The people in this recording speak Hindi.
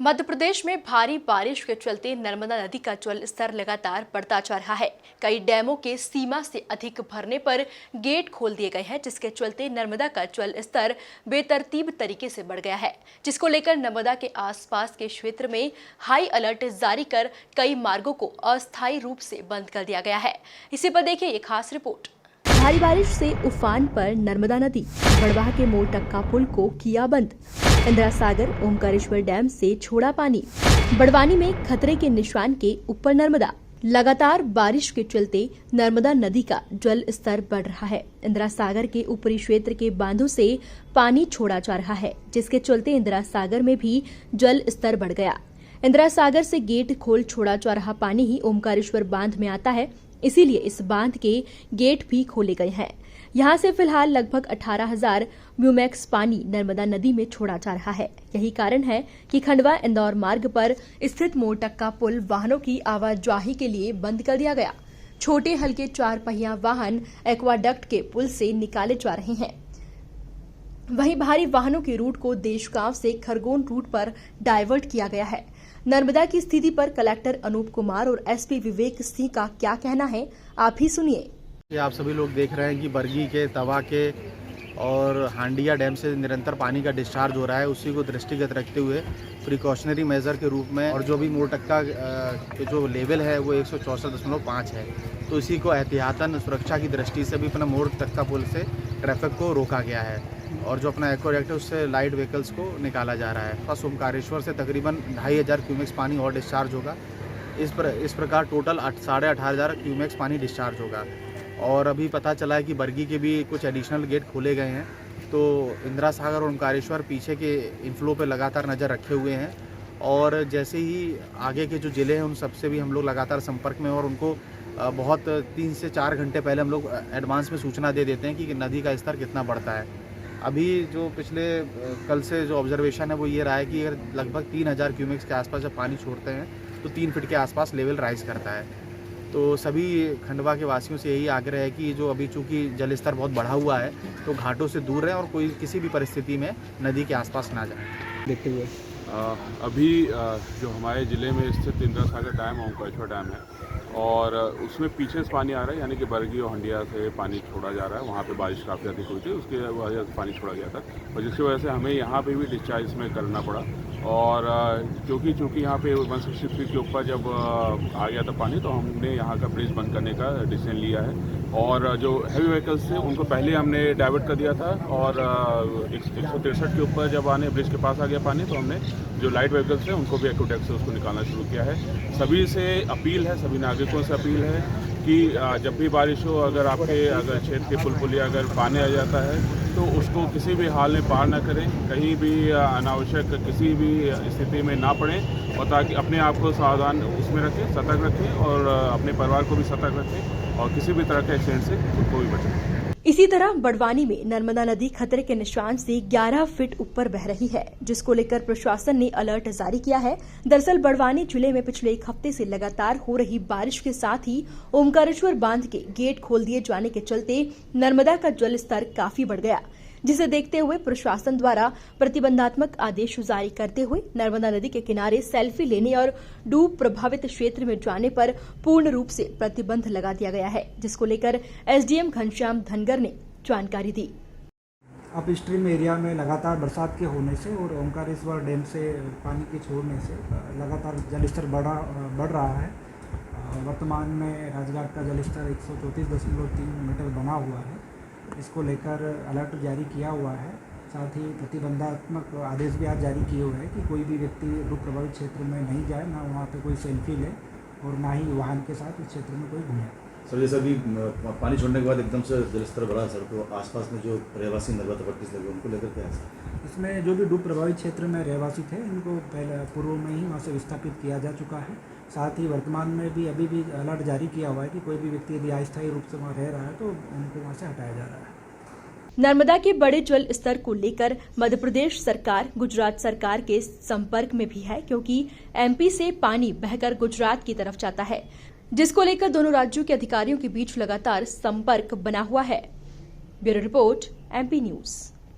मध्य प्रदेश में भारी बारिश के चलते नर्मदा नदी का जल स्तर लगातार बढ़ता जा रहा है। कई डैमों के सीमा से अधिक भरने पर गेट खोल दिए गए हैं, जिसके चलते नर्मदा का जल स्तर बेतरतीब तरीके से बढ़ गया है, जिसको लेकर नर्मदा के आसपास के क्षेत्र में हाई अलर्ट जारी कर कई मार्गों को अस्थायी रूप से बंद कर दिया गया है। इसी पर देखिए ये खास रिपोर्ट। भारी बारिश से उफान पर नर्मदा नदी, बड़वाह के मोरटक्का पुल को किया बंद। इंदिरा सागर ओमकारेश्वर डैम से छोड़ा पानी। बड़वानी में खतरे के निशान के ऊपर नर्मदा। लगातार बारिश के चलते नर्मदा नदी का जल स्तर बढ़ रहा है। इंदिरा सागर के ऊपरी क्षेत्र के बांधों से पानी छोड़ा जा रहा है, जिसके चलते इंदिरा सागर में भी जल स्तर बढ़ गया। इंदिरा सागर से गेट खोल छोड़ा जा रहा पानी ही ओमकारेश्वर बांध में आता है, इसीलिए इस बांध के गेट भी खोले गए हैं। यहां से फिलहाल लगभग 18,000 म्यूमेक्स पानी नर्मदा नदी में छोड़ा जा रहा है। यही कारण है कि खंडवा इंदौर मार्ग पर स्थित मोरटक्का पुल वाहनों की आवाजाही के लिए बंद कर दिया गया। छोटे हल्के 4 पहिया वाहन एक्वाडक्ट के पुल से निकाले जा रहे हैं। वहीं भारी वाहनों के रूट को देशगांव से खरगोन रूट पर डायवर्ट किया गया है। नर्मदा की स्थिति पर कलेक्टर अनूप कुमार और एसपी विवेक सिंह का क्या कहना है, आप ही सुनिए। आप सभी लोग देख रहे हैं कि बरगी के, तवा के और हांडिया डैम से निरंतर पानी का डिस्चार्ज हो रहा है। उसी को दृष्टिगत रखते हुए प्रिकॉशनरी मेजर के रूप में और जो भी मोरटक्का के जो लेवल है वो 164.5 है, तो इसी को एहतियातन सुरक्षा की दृष्टि से भी अपना मोरटक्का पुल से ट्रैफिक को रोका गया है और जो अपना एक्वाडक्ट है उससे लाइट व्हीकल्स को निकाला जा रहा है। फर्स्ट ओमकारेश्वर से तकरीबन 2,500 क्यूमेक्स पानी और डिस्चार्ज होगा। इस प्रकार टोटल 8,500 क्यूमेक्स पानी डिस्चार्ज होगा। और अभी पता चला है कि बरगी के भी कुछ एडिशनल गेट खोले गए हैं, तो इंदिरा सागर और ओमकारेश्वर पीछे के इनफ्लो पे लगातार नज़र रखे हुए हैं। और जैसे ही आगे के जो ज़िले हैं उन सबसे भी हम लोग लगातार संपर्क में और उनको बहुत 3 से 4 घंटे पहले हम लोग एडवांस में सूचना दे देते हैं कि नदी का स्तर कितना बढ़ता है। अभी जो पिछले कल से जो ऑब्जर्वेशन है वो ये रहा है कि अगर लगभग 3,000 क्यूमेक्स के आसपास जब पानी छोड़ते हैं तो 3 फीट के आसपास लेवल राइज करता है। तो सभी खंडवा के वासियों से यही आग्रह है कि जो अभी चूँकि जल स्तर बहुत बढ़ा हुआ है तो घाटों से दूर रहें और कोई किसी भी परिस्थिति में नदी के आसपास ना जाए। देखते हुए अभी जो हमारे ज़िले में स्थित इंदिरा सागर डैम ओमकारेश्वर डैम है और उसमें पीछे से पानी आ रहा है, यानी कि बरगी और हंडिया से पानी छोड़ा जा रहा है। वहाँ पे बारिश काफ़ी अधिक हुई थी, उसके वजह से पानी छोड़ा गया था और जिसकी वजह से हमें यहाँ पे भी डिस्चार्ज में करना पड़ा। और क्योंकि यहाँ पे 160 फीट के ऊपर जब आ गया था पानी, तो हमने यहाँ का ब्रिज बंद करने का डिसीजन लिया है। और जो हैवी व्हीकल्स थे उनको पहले हमने डाइवर्ट कर दिया था और 163 के ऊपर जब आने ब्रिज के पास आ गया पानी, तो हमने जो लाइट व्हीकल्स थे उनको भी एक्वाडक्ट से उसको निकालना शुरू किया है। सभी से अपील है, सभी नागरिकों से अपील है कि जब भी बारिश हो, अगर क्षेत्र के पुल पुलिया अगर पानी आ जाता है तो उसको किसी भी हाल में पार ना करें, कहीं भी अनावश्यक किसी भी स्थिति में ना पड़ें और ताकि अपने आप को सावधान उसमें रखें, सतर्क रखें और अपने परिवार को भी सतर्क रखें और किसी भी तरह के एक्सीडेंट से खुद को भी बचाएं। इसी तरह बड़वानी में नर्मदा नदी खतरे के निशान से 11 फीट ऊपर बह रही है, जिसको लेकर प्रशासन ने अलर्ट जारी किया है। दरअसल बड़वानी जिले में पिछले 1 हफ्ते से लगातार हो रही बारिश के साथ ही ओमकारेश्वर बांध के गेट खोल दिए जाने के चलते नर्मदा का जल स्तर काफी बढ़ गया, जिसे देखते हुए प्रशासन द्वारा प्रतिबंधात्मक आदेश जारी करते हुए नर्मदा नदी के किनारे सेल्फी लेने और डूब प्रभावित क्षेत्र में जाने पर पूर्ण रूप से प्रतिबंध लगा दिया गया है, जिसको लेकर एसडीएम घनश्याम धनगर ने जानकारी दी। अप स्ट्रीम एरिया में लगातार बरसात के होने से और ओमकारेश्वर डैम से पानी के छोड़ने से लगातार जलस्तर बढ़ रहा है। वर्तमान में राजघाट का जलस्तर 134.3 मीटर बना हुआ है। इसको लेकर अलर्ट जारी किया हुआ है। साथ ही प्रतिबंधात्मक आदेश भी आज जारी किए हुए हैं कि कोई भी व्यक्ति डूब प्रभावित क्षेत्र में नहीं जाए, ना वहाँ पे कोई सेल्फी ले और ना ही वाहन के साथ उस क्षेत्र में कोई घूमे। सर, जैसे अभी पानी छोड़ने के बाद एकदम से जलस्तर बढ़ा सर, तो आसपास में जो रहवासी नर्मदा पट्टी लगे उनको लेकर क्या है सर? इसमें जो भी डूब प्रभावित क्षेत्र में रहवासी थे इनको पहले पूर्व में ही वहाँ से विस्थापित किया जा चुका है। साथ ही वर्तमान में भी अभी भी अलर्ट जारी किया हुआ है कि कोई भी व्यक्ति यदि अस्थायी रूप से वहाँ रह रहा है तो उनको वहाँ से हटाया जा रहा है। नर्मदा के बड़े जल स्तर को लेकर मध्य प्रदेश सरकार गुजरात सरकार के संपर्क में भी है, क्योंकि एमपी से पानी बहकर गुजरात की तरफ जाता है, जिसको लेकर दोनों राज्यों के अधिकारियों के बीच लगातार संपर्क बना हुआ है। Bureau report, MP news.